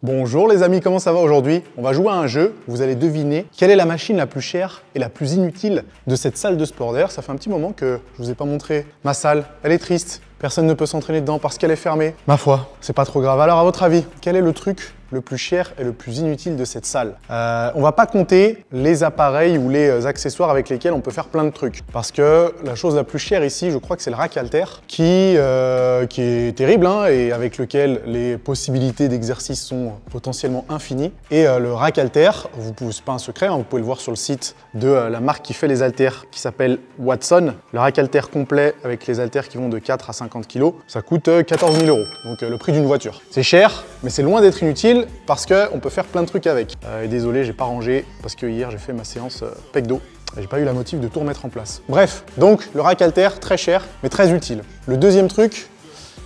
Bonjour les amis, comment ça va aujourd'hui? On va jouer à un jeu, vous allez deviner quelle est la machine la plus chère et la plus inutile de cette salle de sport. D'ailleurs, ça fait un petit moment que je vous ai pas montré ma salle, elle est triste, personne ne peut s'entraîner dedans parce qu'elle est fermée. Ma foi, c'est pas trop grave. Alors à votre avis, quel est le truc le plus cher et le plus inutile de cette salle? On va pas compter les appareils ou les accessoires avec lesquels on peut faire plein de trucs. Parce que la chose la plus chère ici, je crois que c'est le rack halter qui est terrible hein, et avec lequel les possibilités d'exercice sont potentiellement infinies. Et le rack halter, c'est pas un secret, hein, vous pouvez le voir sur le site de la marque qui fait les haltères qui s'appelle Watson. Le rack halter complet avec les haltères qui vont de 4 à 50 kg, ça coûte 14 000 €. Donc le prix d'une voiture. C'est cher, mais c'est loin d'être inutile parce qu'on peut faire plein de trucs avec. Et désolé, j'ai pas rangé parce que hier j'ai fait ma séance pec dos. J'ai pas eu la motive de tout remettre en place. Bref, donc le rack halter, très cher, mais très utile. Le deuxième truc,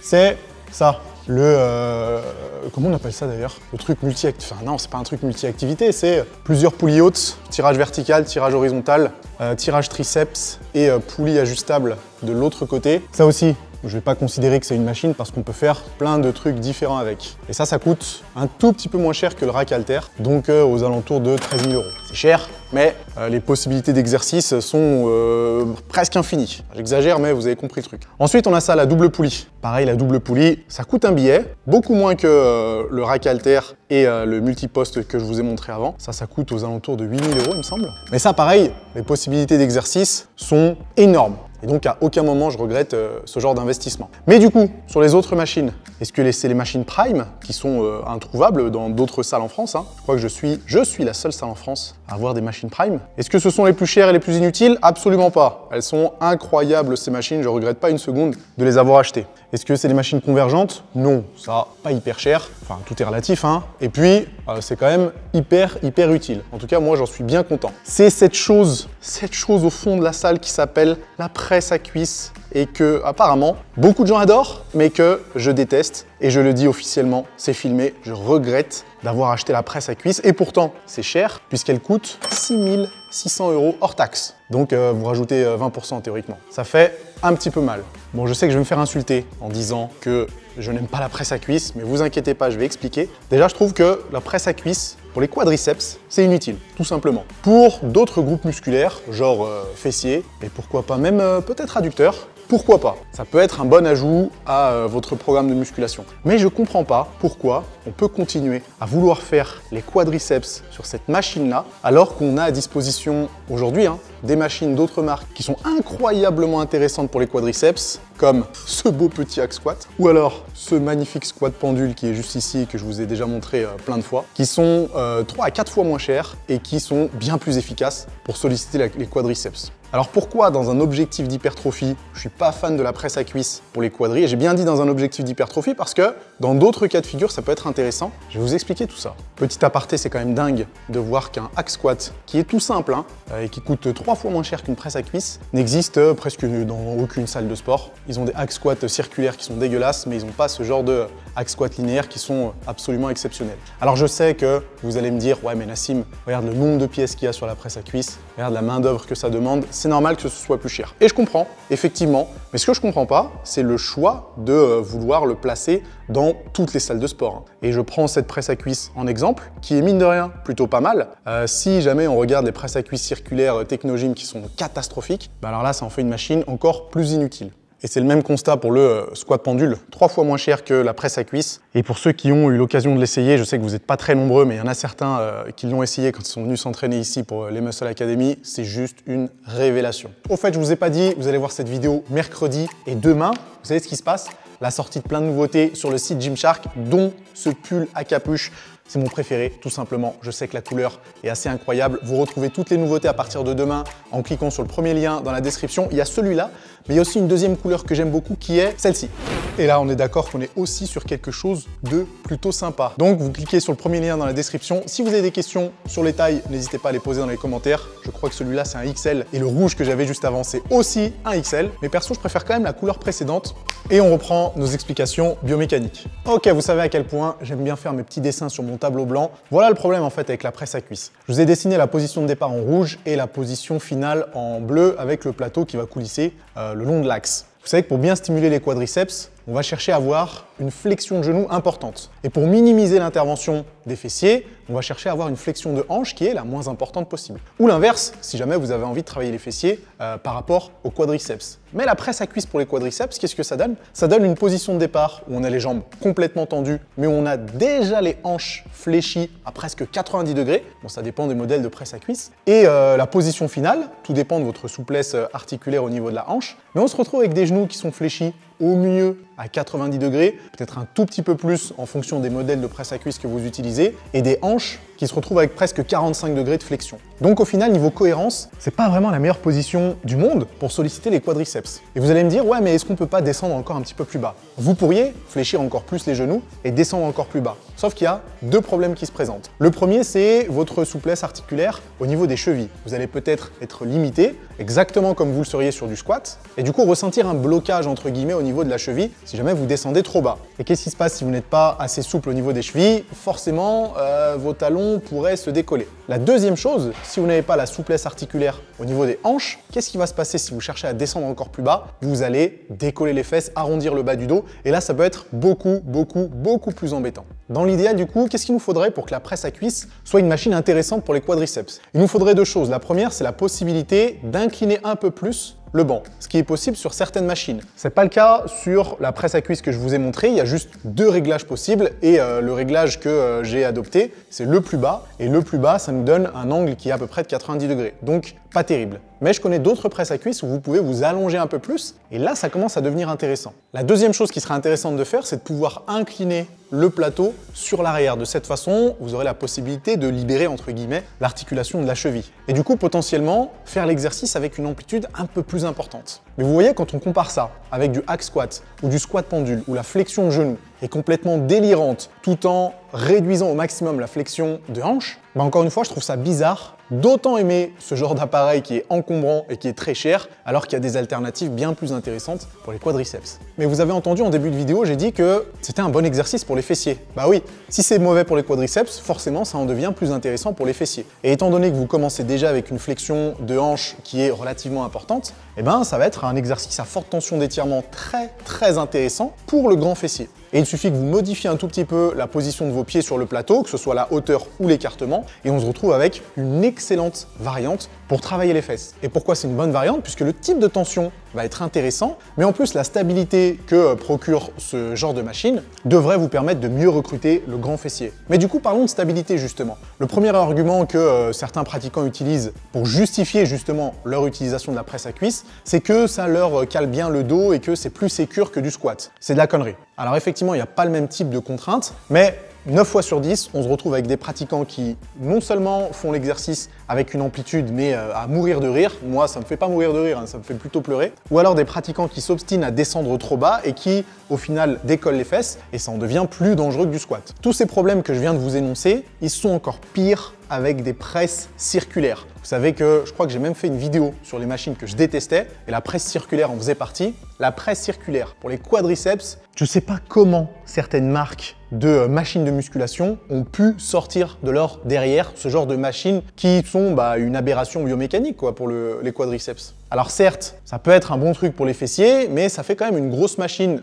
c'est ça. Comment on appelle ça d'ailleurs? Le truc multi-activité. Enfin non, c'est pas un truc multi-activité, c'est plusieurs poulies hautes, tirage vertical, tirage horizontal, tirage triceps et poulie ajustable de l'autre côté. Ça aussi, je ne vais pas considérer que c'est une machine parce qu'on peut faire plein de trucs différents avec. Et ça coûte un tout petit peu moins cher que le rack halter, donc aux alentours de 13 000 €. C'est cher, mais les possibilités d'exercice sont presque infinies. J'exagère, mais vous avez compris le truc. Ensuite, on a ça, la double poulie. Pareil, la double poulie, ça coûte un billet, beaucoup moins que le rack halter et le multiposte que je vous ai montré avant. Ça coûte aux alentours de 8 000 €, il me semble. Mais ça, pareil, les possibilités d'exercice sont énormes. Et donc, à aucun moment, je regrette ce genre d'investissement. Mais du coup, sur les autres machines, est-ce que c'est les machines Prime qui sont introuvables dans d'autres salles en France hein? Je crois que je suis la seule salle en France à avoir des machines Prime. Est-ce que ce sont les plus chères et les plus inutiles? Absolument pas. Elles sont incroyables, ces machines. Je ne regrette pas une seconde de les avoir achetées. Est-ce que c'est des machines convergentes? Non, ça, pas hyper cher. Enfin, tout est relatif, hein. Et puis, c'est quand même hyper utile. En tout cas, moi, j'en suis bien content. C'est cette chose au fond de la salle qui s'appelle la presse à cuisse et que, apparemment, beaucoup de gens adorent, mais que je déteste. Et je le dis officiellement, c'est filmé, je regrette d'avoir acheté la presse à cuisse. Et pourtant, c'est cher, puisqu'elle coûte 6 600 € hors taxe. Donc, vous rajoutez 20% théoriquement. Ça fait un petit peu mal. Bon, je sais que je vais me faire insulter en disant que je n'aime pas la presse à cuisse, mais vous inquiétez pas, je vais expliquer. Déjà, je trouve que la presse à cuisse, pour les quadriceps, c'est inutile, tout simplement. Pour d'autres groupes musculaires, genre fessiers, et pourquoi pas même peut-être adducteurs, pourquoi pas? Ça peut être un bon ajout à votre programme de musculation. Mais je comprends pas pourquoi on peut continuer à vouloir faire les quadriceps sur cette machine-là, alors qu'on a à disposition aujourd'hui hein, des machines d'autres marques qui sont incroyablement intéressantes pour les quadriceps, comme ce beau petit hack squat, ou alors ce magnifique squat pendule qui est juste ici, que je vous ai déjà montré plein de fois, qui sont 3 à 4 fois moins chers et qui sont bien plus efficaces pour solliciter les quadriceps. Alors pourquoi dans un objectif d'hypertrophie, je suis pas fan de la presse à cuisse pour les quadris, et j'ai bien dit dans un objectif d'hypertrophie parce que dans d'autres cas de figure, ça peut être intéressant. Je vais vous expliquer tout ça. Petit aparté, c'est quand même dingue de voir qu'un hack squat, qui est tout simple hein, et qui coûte 3 fois moins cher qu'une presse à cuisse, n'existe presque dans aucune salle de sport. Ils ont des hack squats circulaires qui sont dégueulasses, mais ils n'ont pas ce genre de hack squat linéaires qui sont absolument exceptionnels. Alors je sais que vous allez me dire, ouais mais Nassim, regarde le nombre de pièces qu'il y a sur la presse à cuisse, regarde la main d'œuvre que ça demande, c'est normal que ce soit plus cher. Et je comprends, effectivement, mais ce que je comprends pas, c'est le choix de vouloir le placer dans toutes les salles de sport. Et je prends cette presse à cuisse en exemple, qui est mine de rien plutôt pas mal. Si jamais on regarde les presses à cuisse circulaires Technogym qui sont catastrophiques, bah alors là ça en fait une machine encore plus inutile. Et c'est le même constat pour le squat pendule, 3 fois moins cher que la presse à cuisse. Et pour ceux qui ont eu l'occasion de l'essayer, je sais que vous n'êtes pas très nombreux, mais il y en a certains qui l'ont essayé quand ils sont venus s'entraîner ici pour les Muscle Academy, c'est juste une révélation. Au fait, je vous ai pas dit, vous allez voir cette vidéo mercredi et demain, vous savez ce qui se passe? La sortie de plein de nouveautés sur le site Gymshark, dont ce pull à capuche. C'est mon préféré, tout simplement. Je sais que la couleur est assez incroyable. Vous retrouvez toutes les nouveautés à partir de demain en cliquant sur le premier lien dans la description. Il y a celui-là, mais il y a aussi une deuxième couleur que j'aime beaucoup qui est celle-ci. Et là, on est d'accord qu'on est aussi sur quelque chose de plutôt sympa. Donc, vous cliquez sur le premier lien dans la description. Si vous avez des questions sur les tailles, n'hésitez pas à les poser dans les commentaires. Je crois que celui-là, c'est un XL et le rouge que j'avais juste avant, c'est aussi un XL. Mais perso, je préfère quand même la couleur précédente. Et on reprend nos explications biomécaniques. Ok, vous savez à quel point j'aime bien faire mes petits dessins sur mon tableau blanc. Voilà le problème en fait avec la presse à cuisse. Je vous ai dessiné la position de départ en rouge et la position finale en bleu avec le plateau qui va coulisser le long de l'axe. Vous savez que pour bien stimuler les quadriceps, on va chercher à avoir une flexion de genou importante. Et pour minimiser l'intervention des fessiers, on va chercher à avoir une flexion de hanche qui est la moins importante possible. Ou l'inverse, si jamais vous avez envie de travailler les fessiers par rapport au quadriceps. Mais la presse à cuisse pour les quadriceps, qu'est-ce que ça donne? Ça donne une position de départ où on a les jambes complètement tendues, mais où on a déjà les hanches fléchies à presque 90 degrés. Bon, ça dépend des modèles de presse à cuisse. Et la position finale, tout dépend de votre souplesse articulaire au niveau de la hanche. Mais on se retrouve avec des genoux qui sont fléchis au mieux à 90 degrés, peut-être un tout petit peu plus en fonction des modèles de presse à cuisse que vous utilisez, et des hanches qui se retrouvent avec presque 45 degrés de flexion. Donc au final, niveau cohérence, c'est pas vraiment la meilleure position du monde pour solliciter les quadriceps. Et vous allez me dire, ouais, mais est-ce qu'on peut pas descendre encore un petit peu plus bas? Vous pourriez fléchir encore plus les genoux et descendre encore plus bas. Sauf qu'il y a deux problèmes qui se présentent. Le premier, c'est votre souplesse articulaire au niveau des chevilles. Vous allez peut-être être limité, exactement comme vous le seriez sur du squat, et du coup ressentir un blocage entre guillemets au niveau de la cheville si jamais vous descendez trop bas. Et qu'est-ce qui se passe si vous n'êtes pas assez souple au niveau des chevilles? Forcément, vos talons pourraient se décoller. La deuxième chose, si vous n'avez pas la souplesse articulaire au niveau des hanches, qu'est-ce qui va se passer si vous cherchez à descendre encore plus bas? Vous allez décoller les fesses, arrondir le bas du dos, et là ça peut être beaucoup plus embêtant. Dans l'idéal du coup, qu'est-ce qu'il nous faudrait pour que la presse à cuisse soit une machine intéressante pour les quadriceps? Il nous faudrait deux choses. La première, c'est la possibilité d'incliner un peu plus le banc, ce qui est possible sur certaines machines. C'est pas le cas sur la presse à cuisse que je vous ai montré, il y a juste deux réglages possibles et le réglage que j'ai adopté, c'est le plus bas, et le plus bas, ça nous donne un angle qui est à peu près de 90 degrés, donc pas terrible. Mais je connais d'autres presses à cuisse où vous pouvez vous allonger un peu plus, et là, ça commence à devenir intéressant. La deuxième chose qui serait intéressante de faire, c'est de pouvoir incliner le plateau sur l'arrière. De cette façon, vous aurez la possibilité de libérer, entre guillemets, l'articulation de la cheville. Et du coup, potentiellement, faire l'exercice avec une amplitude un peu plus importante. Mais vous voyez, quand on compare ça avec du hack squat ou du squat pendule, où la flexion de genou est complètement délirante, tout en réduisant au maximum la flexion de hanche, bah encore une fois, je trouve ça bizarre d'autant aimer ce genre d'appareil qui est encombrant et qui est très cher, alors qu'il y a des alternatives bien plus intéressantes pour les quadriceps. Mais vous avez entendu en début de vidéo, j'ai dit que c'était un bon exercice pour les fessiers. Bah oui, si c'est mauvais pour les quadriceps, forcément ça en devient plus intéressant pour les fessiers. Et étant donné que vous commencez déjà avec une flexion de hanche qui est relativement importante, eh ben ça va être un exercice à forte tension d'étirement très intéressant pour le grand fessier. Et il suffit que vous modifiez un tout petit peu la position de vos pieds sur le plateau, que ce soit la hauteur ou l'écartement, et on se retrouve avec une excellente variante pour travailler les fesses. Et pourquoi c'est une bonne variante? Puisque le type de tension va être intéressant, mais en plus la stabilité que procure ce genre de machine devrait vous permettre de mieux recruter le grand fessier. Mais du coup, parlons de stabilité justement. Le premier argument que certains pratiquants utilisent pour justifier justement leur utilisation de la presse à cuisse, c'est que ça leur cale bien le dos et que c'est plus sécure que du squat. C'est de la connerie. Alors effectivement, il n'y a pas le même type de contraintes, mais 9 fois sur 10, on se retrouve avec des pratiquants qui non seulement font l'exercice avec une amplitude, mais à mourir de rire. Moi, ça me fait pas mourir de rire, hein, ça me fait plutôt pleurer. Ou alors des pratiquants qui s'obstinent à descendre trop bas et qui, au final, décollent les fesses et ça en devient plus dangereux que du squat. Tous ces problèmes que je viens de vous énoncer, ils sont encore pires avec des presses circulaires. Vous savez que je crois que j'ai même fait une vidéo sur les machines que je détestais et la presse circulaire en faisait partie. La presse circulaire pour les quadriceps, je ne sais pas comment certaines marques de machines de musculation ont pu sortir de leur derrière ce genre de machines qui sont une aberration biomécanique pour les quadriceps. Alors certes, ça peut être un bon truc pour les fessiers, mais ça fait quand même une grosse machine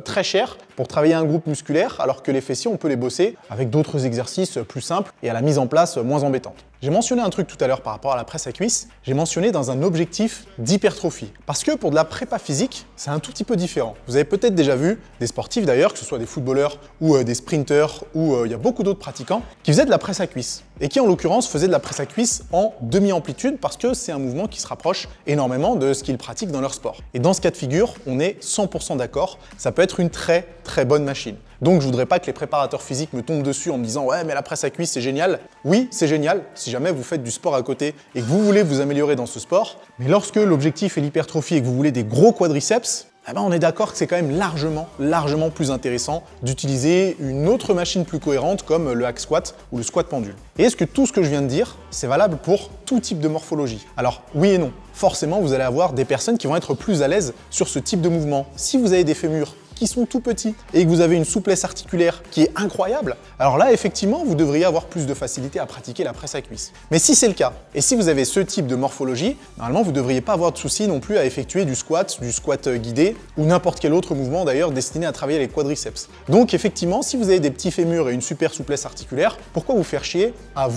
très chère pour travailler un groupe musculaire, alors que les fessiers, on peut les bosser avec d'autres exercices plus simples et à la mise en place moins embêtante. J'ai mentionné un truc tout à l'heure par rapport à la presse à cuisse, j'ai mentionné dans un objectif d'hypertrophie. Parce que pour de la prépa physique, c'est un tout petit peu différent. Vous avez peut-être déjà vu des sportifs d'ailleurs, que ce soit des footballeurs ou des sprinteurs, ou il y a beaucoup d'autres pratiquants, qui faisaient de la presse à cuisse. Et qui en l'occurrence faisaient de la presse à cuisse en demi-amplitude parce que c'est un mouvement qui se rapproche énormément de ce qu'ils pratiquent dans leur sport. Et dans ce cas de figure, on est 100% d'accord, ça peut être une très bonne machine. Donc je voudrais pas que les préparateurs physiques me tombent dessus en me disant « Ouais, mais la presse à cuisse, c'est génial ». Oui, c'est génial si jamais vous faites du sport à côté et que vous voulez vous améliorer dans ce sport. Mais lorsque l'objectif est l'hypertrophie et que vous voulez des gros quadriceps, on est d'accord que c'est quand même largement plus intéressant d'utiliser une autre machine plus cohérente comme le hack squat ou le squat pendule. Et est-ce que tout ce que je viens de dire, c'est valable pour tout type de morphologie? Alors oui et non. Forcément, vous allez avoir des personnes qui vont être plus à l'aise sur ce type de mouvement. Si vous avez des fémurs qui sont tout petits et que vous avez une souplesse articulaire qui est incroyable, alors là, effectivement, vous devriez avoir plus de facilité à pratiquer la presse à cuisse. Mais si c'est le cas, et si vous avez ce type de morphologie, normalement, vous ne devriez pas avoir de soucis non plus à effectuer du squat guidé ou n'importe quel autre mouvement d'ailleurs destiné à travailler les quadriceps. Donc effectivement, si vous avez des petits fémurs et une super souplesse articulaire, pourquoi vous faire chier à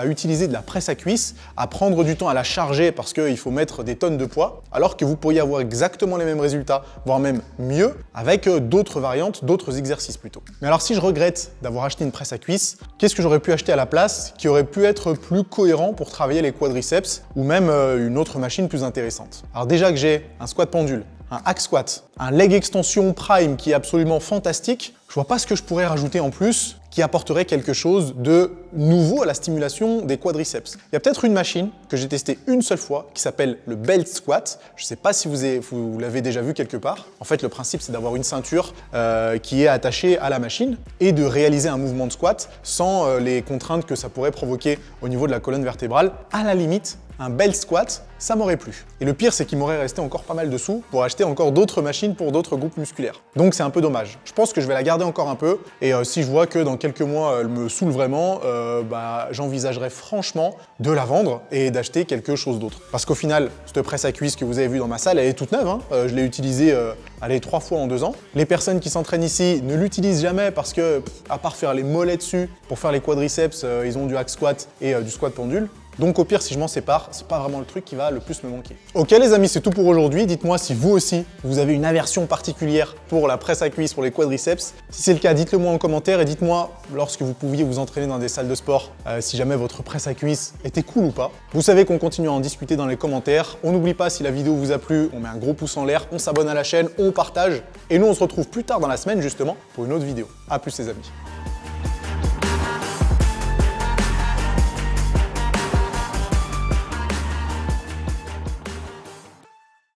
utiliser de la presse à cuisse, à prendre du temps à la charger parce qu'il faut mettre des tonnes de poids, alors que vous pourriez avoir exactement les mêmes résultats, voire même mieux, avec d'autres variantes, d'autres exercices plutôt. Mais alors si je regrette d'avoir acheté une presse à cuisse, qu'est-ce que j'aurais pu acheter à la place qui aurait pu être plus cohérent pour travailler les quadriceps ou même une autre machine plus intéressante? Alors déjà que j'ai un squat pendule, un hack squat, un leg extension prime qui est absolument fantastique, je vois pas ce que je pourrais rajouter en plus qui apporterait quelque chose de nouveau à la stimulation des quadriceps. Il y a peut-être une machine que j'ai testée une seule fois qui s'appelle le belt squat. Je ne sais pas si vous l'avez déjà vu quelque part. En fait, le principe, c'est d'avoir une ceinture qui est attachée à la machine et de réaliser un mouvement de squat sans les contraintes que ça pourrait provoquer au niveau de la colonne vertébrale. À la limite, un belt squat, ça m'aurait plu. Et le pire, c'est qu'il m'aurait resté encore pas mal de sous pour acheter encore d'autres machines pour d'autres groupes musculaires. Donc c'est un peu dommage. Je pense que je vais la garder encore un peu et si je vois que dans quelques mois, elle me saoule vraiment, j'envisagerais franchement de la vendre et d'acheter quelque chose d'autre. Parce qu'au final, cette presse à cuisse que vous avez vue dans ma salle, elle est toute neuve. Je l'ai utilisée 3 fois en 2 ans. Les personnes qui s'entraînent ici ne l'utilisent jamais parce que, à part faire les mollets dessus, pour faire les quadriceps, ils ont du hack squat et du squat pendule. Donc au pire, si je m'en sépare, c'est pas vraiment le truc qui va le plus me manquer. Ok les amis, c'est tout pour aujourd'hui. Dites-moi si vous aussi, vous avez une aversion particulière pour la presse à cuisse, pour les quadriceps. Si c'est le cas, dites-le moi en commentaire et dites-moi lorsque vous pouviez vous entraîner dans des salles de sport, si jamais votre presse à cuisse était cool ou pas. Vous savez qu'on continue à en discuter dans les commentaires. On n'oublie pas, si la vidéo vous a plu, on met un gros pouce en l'air, on s'abonne à la chaîne, on partage. Et nous, on se retrouve plus tard dans la semaine justement pour une autre vidéo. A plus les amis.